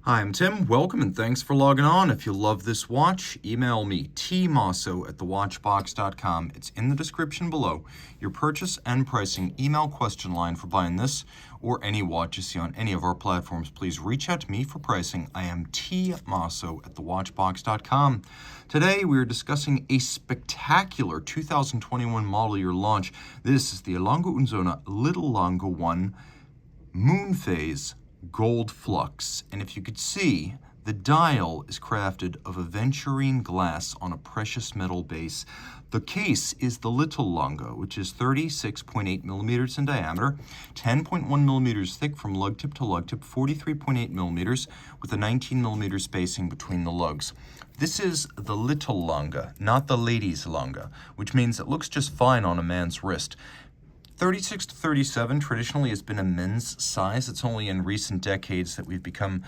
Hi, I'm Tim. Welcome and thanks for logging on. If you love this watch, email me, tmosso@thewatchbox.com. It's in the description below. Your purchase and pricing email question line for buying this or any watch you see on any of our platforms. Please reach out to me for pricing. I am tmosso@thewatchbox.com. Today we are discussing a spectacular 2021 model year launch. This is the Lange Söhne Little Lange 1 Moon Phase Gold Flux, and if you could see, the dial is crafted of aventurine glass on a precious metal base. The case is the Little Lange, which is 36.8 millimeters in diameter, 10.1 millimeters thick from lug tip to lug tip, 43.8 millimeters with a 19 millimeter spacing between the lugs. This is the Little Lange, not the ladies' Lange, which means it looks just fine on a man's wrist. 36 to 37 traditionally has been a men's size. It's only in recent decades that we've become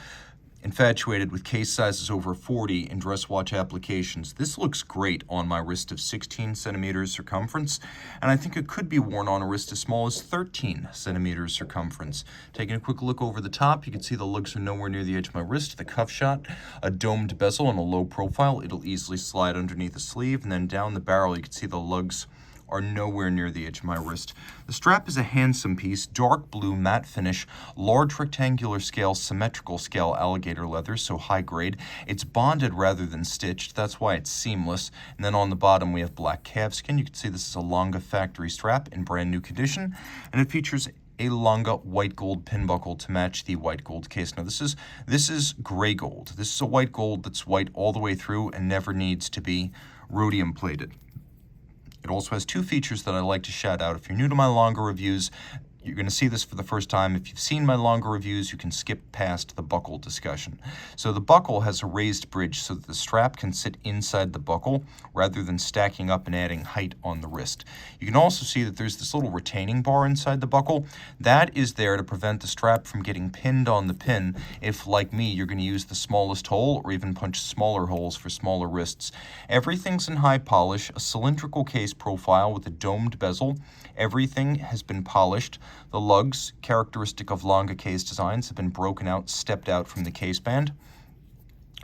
infatuated with case sizes over 40 in dress watch applications. This looks great on my wrist of 16 centimeters circumference, and I think it could be worn on a wrist as small as 13 centimeters circumference. Taking a quick look over the top, you can see the lugs are nowhere near the edge of my wrist. The cuff shot, a domed bezel and a low profile. It'll easily slide underneath the sleeve, and then down the barrel you can see the lugs are nowhere near the edge of my wrist. The strap is a handsome piece, dark blue matte finish, large rectangular scale, symmetrical scale alligator leather, so high grade. It's bonded rather than stitched, that's why it's seamless. And then on the bottom we have black calfskin. You can see this is a Lange factory strap in brand new condition, and it features a Lange white gold pin buckle to match the white gold case. Now this is gray gold. This is a white gold that's white all the way through and never needs to be rhodium plated. It also has two features that I like to shout out. If you're new to my Lange reviews, you're going to see this for the first time. If you've seen my Lange reviews, you can skip past the buckle discussion. So the buckle has a raised bridge so that the strap can sit inside the buckle rather than stacking up and adding height on the wrist. You can also see that there's this little retaining bar inside the buckle. That is there to prevent the strap from getting pinned on the pin if, like me, you're going to use the smallest hole or even punch smaller holes for smaller wrists. Everything's in high polish, a cylindrical case profile with a domed bezel. Everything has been polished. The lugs, characteristic of Lange case designs, have been broken out, stepped out from the case band.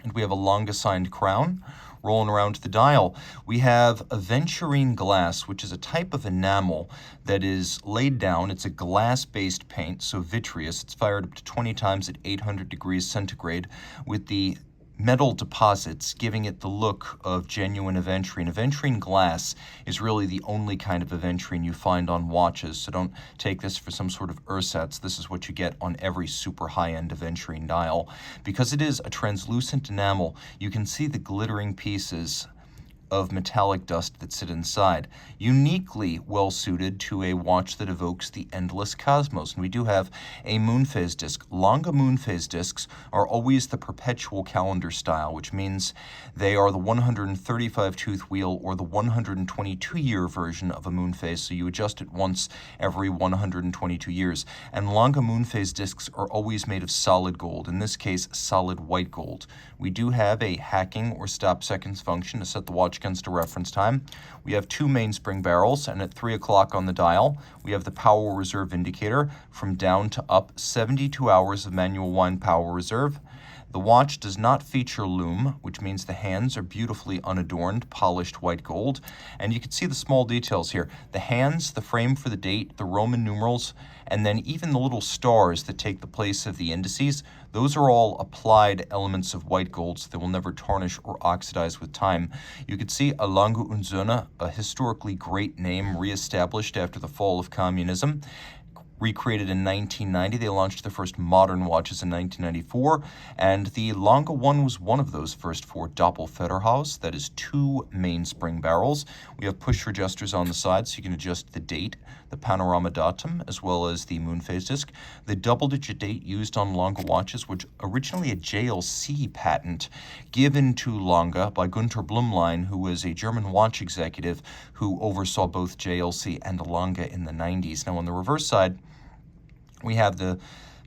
And we have a Lange signed crown. Rolling around to the dial, we have aventurine glass, which is a type of enamel that is laid down. It's a glass-based paint, so vitreous. It's fired up to 20 times at 800 degrees centigrade with the metal deposits, giving it the look of genuine aventurine. Aventurine glass is really the only kind of aventurine you find on watches, so don't take this for some sort of ersatz. This is what you get on every super high-end aventurine dial. Because it is a translucent enamel, you can see the glittering pieces of metallic dust that sit inside, uniquely well suited to a watch that evokes the endless cosmos. And we do have a moon phase disc. Lange moon phase discs are always the perpetual calendar style, which means they are the 135 tooth wheel or the 122 year version of a moon phase, so you adjust it once every 122 years. And Lange moon phase discs are always made of solid gold, in this case solid white gold. We do have a hacking or stop seconds function to set the watch against a reference time. We have two mainspring barrels, and at 3 o'clock on the dial, we have the power reserve indicator from down to up, 72 hours of manual wind power reserve. The watch does not feature Loom, which means the hands are beautifully unadorned, polished white gold. And you can see the small details here. The hands, the frame for the date, the Roman numerals, and then even the little stars that take the place of the indices, those are all applied elements of white gold, so they will never tarnish or oxidize with time. You can see a Lange Söhne, a historically great name reestablished after the fall of communism. Recreated in 1990, they launched their first modern watches in 1994, and the Lange 1 was one of those first four Doppelfederhaus, that is two mainspring barrels. We have push adjusters on the side, so you can adjust the date, the panorama datum, as well as the moon phase disc. The double-digit date used on Lange watches was originally a JLC patent given to Lange by Günter Blümlein, who was a German watch executive who oversaw both JLC and Lange in the 90s. Now, on the reverse side, we have the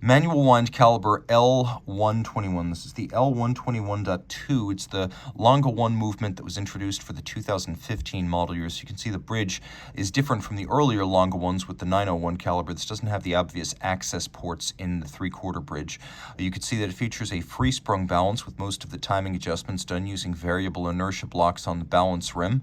Manual wind caliber L121. This is the L121.2. It's the Lange 1 movement that was introduced for the 2015 model year. So you can see the bridge is different from the earlier Lange ones with the 901 caliber. This doesn't have the obvious access ports in the 3/4 bridge. You can see that it features a free-sprung balance with most of the timing adjustments done using variable inertia blocks on the balance rim.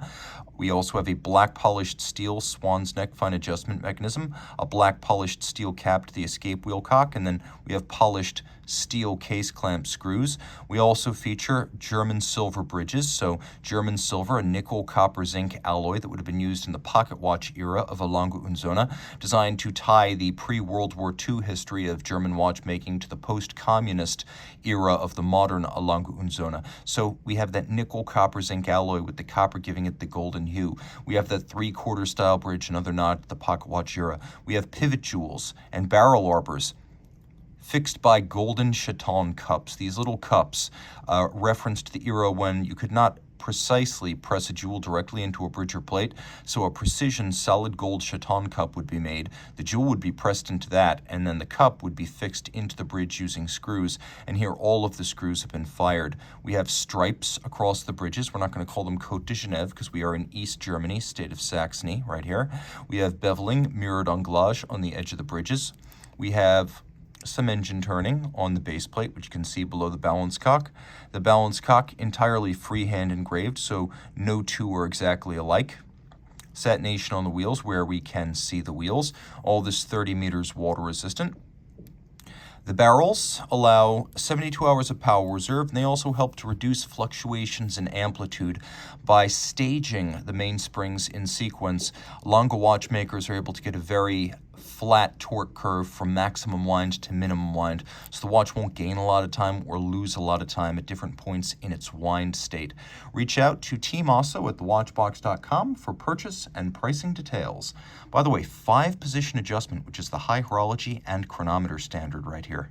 We also have a black polished steel swan's neck fine adjustment mechanism, a black polished steel cap to the escape wheel cock, and then we have polished steel case clamp screws. We also feature German silver bridges, so German silver, a nickel copper zinc alloy that would have been used in the pocket watch era of a Lange Söhne, designed to tie the pre-World War II history of German watchmaking to the post-communist era of the modern Lange Söhne. So we have that nickel copper zinc alloy with the copper giving it the golden hue. We have that 3/4 style bridge, another nod to the pocket watch era. We have pivot jewels and barrel arbors fixed by golden chaton cups. These little cups referenced the era when you could not precisely press a jewel directly into a bridge or plate, so a precision solid gold chaton cup would be made. The jewel would be pressed into that, and then the cup would be fixed into the bridge using screws, and here all of the screws have been fired. We have stripes across the bridges. We're not going to call them Côte de Genève because we are in East Germany, state of Saxony, right here. We have beveling, mirrored anglage on the edge of the bridges. We have some engine turning on the base plate, which you can see below the balance cock. The balance cock entirely freehand engraved, so no two are exactly alike. Satination on the wheels where we can see the wheels. All this 30 meters water resistant. The barrels allow 72 hours of power reserve, and they also help to reduce fluctuations in amplitude by staging the mainsprings in sequence. Lange watchmakers are able to get a very flat torque curve from maximum wind to minimum wind, so the watch won't gain a lot of time or lose a lot of time at different points in its wind state. Reach out to Team Mosso at thewatchbox.com for purchase and pricing details. By the way, 5-position adjustment, which is the high horology and chronometer standard right here.